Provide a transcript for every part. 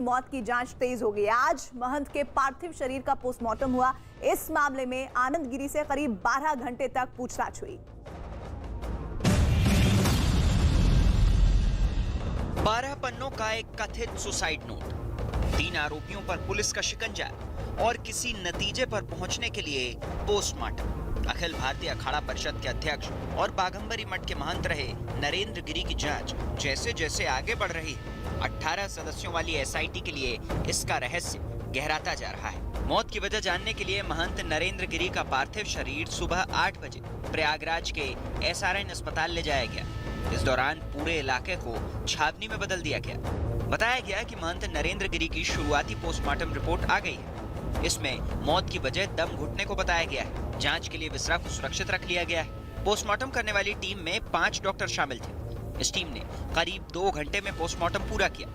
मौत की जांच तेज हो गई। आज महंत के पार्थिव शरीर का पोस्टमार्टम हुआ। इस मामले में आनंद गिरी से करीब 12 घंटे तक पूछताछ हुई। 12 पन्नों का एक कथित सुसाइड नोट, 3 आरोपियों पर पुलिस का शिकंजा और किसी नतीजे पर पहुंचने के लिए पोस्टमार्टम। अखिल भारतीय अखाड़ा परिषद के अध्यक्ष और बाघंबरी मठ के महंत रहे नरेंद्र गिरी की जांच जैसे जैसे आगे बढ़ रही है, 18 सदस्यों वाली एसआईटी के लिए इसका रहस्य गहराता जा रहा है। मौत की वजह जानने के लिए महंत नरेंद्र गिरी का पार्थिव शरीर सुबह 8 बजे प्रयागराज के एसआरएन अस्पताल ले जाया गया। इस दौरान पूरे इलाके को छावनी में बदल दिया गया। बताया गया कि महंत नरेंद्र गिरी की शुरुआती पोस्टमार्टम रिपोर्ट आ गई है। इसमें मौत की वजह दम घुटने को बताया गया है। जांच के लिए बिस्तरा को सुरक्षित रख लिया गया है। पोस्टमार्टम करने वाली टीम में 5 डॉक्टर शामिल थे। इस टीम ने करीब 2 घंटे में पोस्टमार्टम पूरा किया।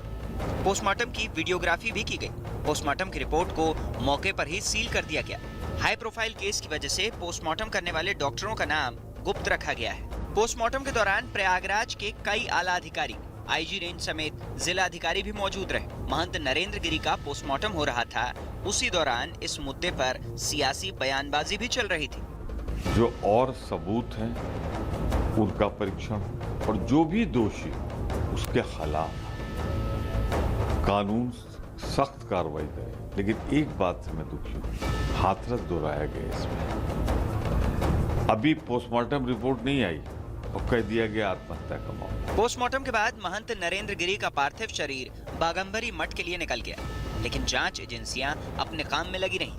पोस्टमार्टम की वीडियोग्राफी भी की गई। पोस्टमार्टम की रिपोर्ट को मौके पर ही सील कर दिया गया। हाई प्रोफाइल केस की वजह से पोस्टमार्टम करने वाले डॉक्टरों का नाम गुप्त रखा गया है। पोस्टमार्टम के दौरान प्रयागराज के कई आला अधिकारी, आईजी रेंज समेत जिला अधिकारी भी मौजूद रहे। महंत नरेंद्र गिरी का पोस्टमार्टम हो रहा था, उसी दौरान इस मुद्दे पर सियासी बयानबाजी भी चल रही थी। जो और सबूत हैं उनका परीक्षण और जो भी दोषी उसके खिलाफ कानून सख्त कार्रवाई करे। लेकिन एक बात से मैं दुखी हूं, हाथरस दोहराया गया इसमें। अभी पोस्टमार्टम रिपोर्ट नहीं आई और कह दिया गया आत्महत्या का मामला। पोस्टमार्टम के बाद महंत नरेंद्र गिरी का पार्थिव शरीर बाघंबरी मठ के लिए निकल गया, लेकिन जांच एजेंसियां अपने काम में लगी रहीं।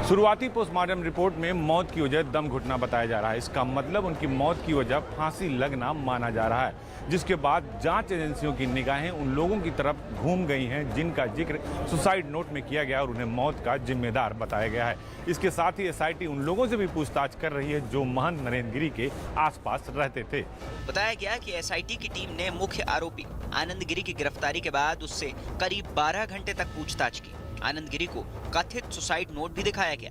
शुरुआती पोस्टमार्टम रिपोर्ट में मौत की वजह दम घुटना बताया जा रहा है। इसका मतलब उनकी मौत की वजह फांसी लगना माना जा रहा है, जिसके बाद जांच एजेंसियों की निगाहें उन लोगों की तरफ घूम गई हैं जिनका जिक्र सुसाइड नोट में किया गया और उन्हें मौत का जिम्मेदार बताया गया है। इसके साथ ही एसआईटी उन लोगों से भी पूछताछ कर रही है जो महंत नरेंद्र गिरी के आसपास रहते थे। बताया गया कि एसआईटी की टीम ने मुख्य आरोपी आनंद गिरी की गिरफ्तारी के बाद उससे करीब 12 घंटे तक पूछताछ की। आनंद गिरी को कथित सुसाइड नोट भी दिखाया गया।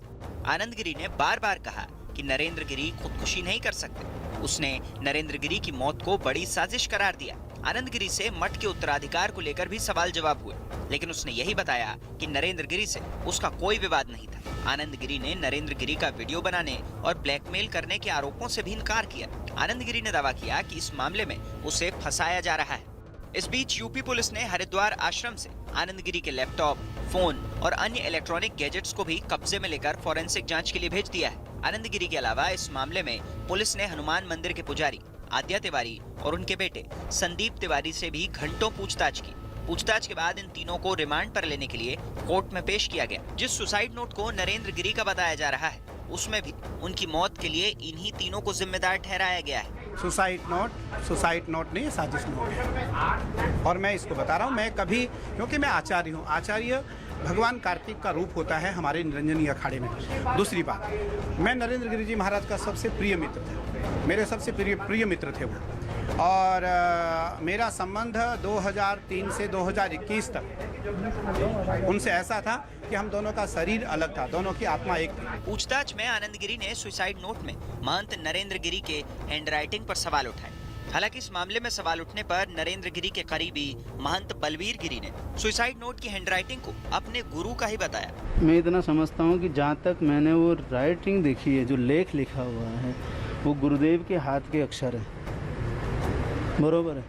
आनंद गिरी ने बार बार कहा कि नरेंद्र गिरी खुदकुशी नहीं कर सकते। उसने नरेंद्र गिरी की मौत को बड़ी साजिश करार दिया। आनंद गिरी से मठ के उत्तराधिकार को लेकर भी सवाल जवाब हुए, लेकिन उसने यही बताया कि नरेंद्र गिरी से उसका कोई विवाद नहीं था। आनंद गिरी ने नरेंद्र गिरी का वीडियो बनाने और ब्लैकमेल करने के आरोपों से भी इनकार किया। आनंद गिरी ने दावा किया कि इस मामले में उसे फंसाया जा रहा है। इस बीच यूपी पुलिस ने हरिद्वार आश्रम से आनंद गिरी के लैपटॉप, फोन और अन्य इलेक्ट्रॉनिक गैजेट्स को भी कब्जे में लेकर फॉरेंसिक जांच के लिए भेज दिया है। आनंद गिरी के अलावा इस मामले में पुलिस ने हनुमान मंदिर के पुजारी आद्या तिवारी और उनके बेटे संदीप तिवारी से भी घंटों पूछताछ की। पूछताछ के बाद इन तीनों को रिमांड पर लेने के लिए कोर्ट में पेश किया गया। जिस सुसाइड नोट को नरेंद्र गिरी का बताया जा रहा है, उसमें भी उनकी मौत के लिए इन्हीं तीनों को जिम्मेदार ठहराया गया है। सुसाइड नोट नहीं, साजिश नोट है। और मैं इसको बता रहा हूँ, मैं कभी, क्योंकि मैं आचार्य हूँ, आचार्य भगवान कार्तिक का रूप होता है हमारे निरंजनी अखाड़े में। दूसरी बात, मैं नरेंद्र गिरी जी महाराज का सबसे प्रिय मित्र था, मेरे सबसे प्रिय मित्र थे वो। और मेरा संबंध 2003 से 2021 तक उनसे ऐसा था कि हम दोनों का शरीर अलग था, दोनों की आत्मा एक थी। पूछताछ में आनंद गिरी ने सुसाइड नोट में महंत नरेंद्र गिरी के हैंडराइटिंग पर सवाल उठाए। हालांकि इस मामले में सवाल उठने पर नरेंद्र गिरी के करीबी महंत बलवीर गिरी ने सुसाइड नोट की हैंडराइटिंग को अपने गुरु का ही बताया। मैं इतना समझता हूँ कि जहाँ तक मैंने वो राइटिंग देखी है, जो लेख लिखा हुआ है, वो गुरुदेव के हाथ के अक्षर है। बरोबर है।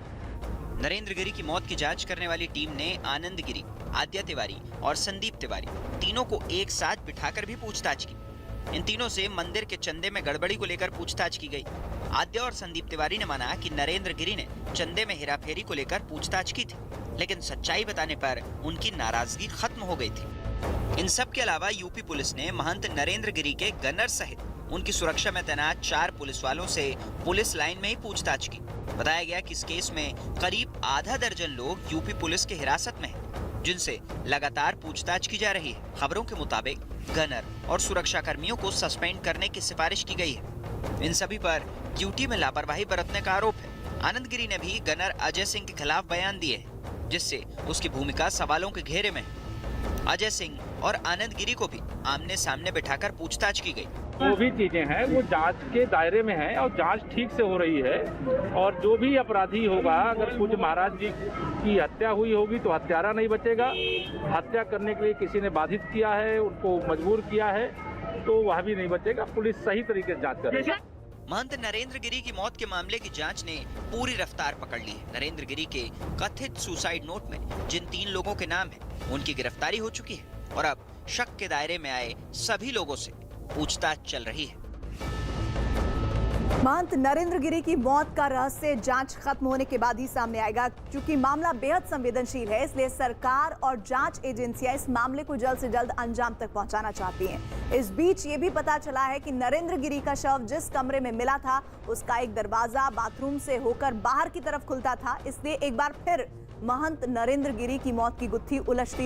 नरेंद्र गिरी की मौत की जांच करने वाली टीम ने आनंद गिरी, आद्या तिवारी और संदीप तिवारी तीनों को एक साथ बिठाकर भी पूछताछ की। इन तीनों से मंदिर के चंदे में गड़बड़ी को लेकर पूछताछ की गई। आद्या और संदीप तिवारी ने माना कि नरेंद्र गिरी ने चंदे में हेराफेरी को लेकर पूछताछ की थी, लेकिन सच्चाई बताने पर उनकी नाराजगी खत्म हो गई थी। इन सब के अलावा यूपी पुलिस ने महंत नरेंद्र गिरी के गनर सहित उनकी सुरक्षा में तैनात 4 पुलिस वालों से पुलिस लाइन में ही पूछताछ की। बताया गया कि इस केस में करीब आधा दर्जन लोग यूपी पुलिस की हिरासत में हैं, जिनसे लगातार पूछताछ की जा रही है। खबरों के मुताबिक गनर और सुरक्षा कर्मियों को सस्पेंड करने की सिफारिश की गई है। इन सभी पर ड्यूटी में लापरवाही बरतने का आरोप है। आनंद गिरी ने भी गनर अजय सिंह के खिलाफ बयान दिए हैं, जिससे उसकी भूमिका सवालों के घेरे में है। अजय सिंह और आनंद गिरी को भी आमने सामने बिठाकर पूछताछ की गई। जो भी चीज़ें हैं वो जांच के दायरे में हैं और जांच ठीक से हो रही है। और जो भी अपराधी होगा, अगर कुछ महाराज जी की हत्या हुई होगी तो हत्यारा नहीं बचेगा। हत्या करने के लिए किसी ने बाधित किया है, उनको मजबूर किया है, तो वह भी नहीं बचेगा। पुलिस सही तरीके से जांच कर रही है। महंत नरेंद्र गिरी की मौत के मामले की जांच ने पूरी रफ्तार पकड़ ली है। नरेंद्र गिरी के कथित सुसाइड नोट में जिन 3 लोगों के नाम हैं, उनकी गिरफ्तारी हो चुकी है और अब शक के दायरे में आए सभी लोगों से पूछताछ चल रही है। महंत नरेंद्र गिरी की मौत का रहस्य जांच खत्म होने के बाद ही सामने आएगा। क्योंकि मामला बेहद संवेदनशील है, इसलिए सरकार और जांच एजेंसियां इस मामले को जल्द से जल्द अंजाम तक पहुंचाना चाहती हैं। इस बीच ये भी पता चला है कि नरेंद्र गिरी का शव जिस कमरे में मिला था, उसका एक दरवाजा बाथरूम से होकर बाहर की तरफ खुलता था। इसलिए एक बार फिर महंत नरेंद्र गिरी की मौत की गुत्थी उलझती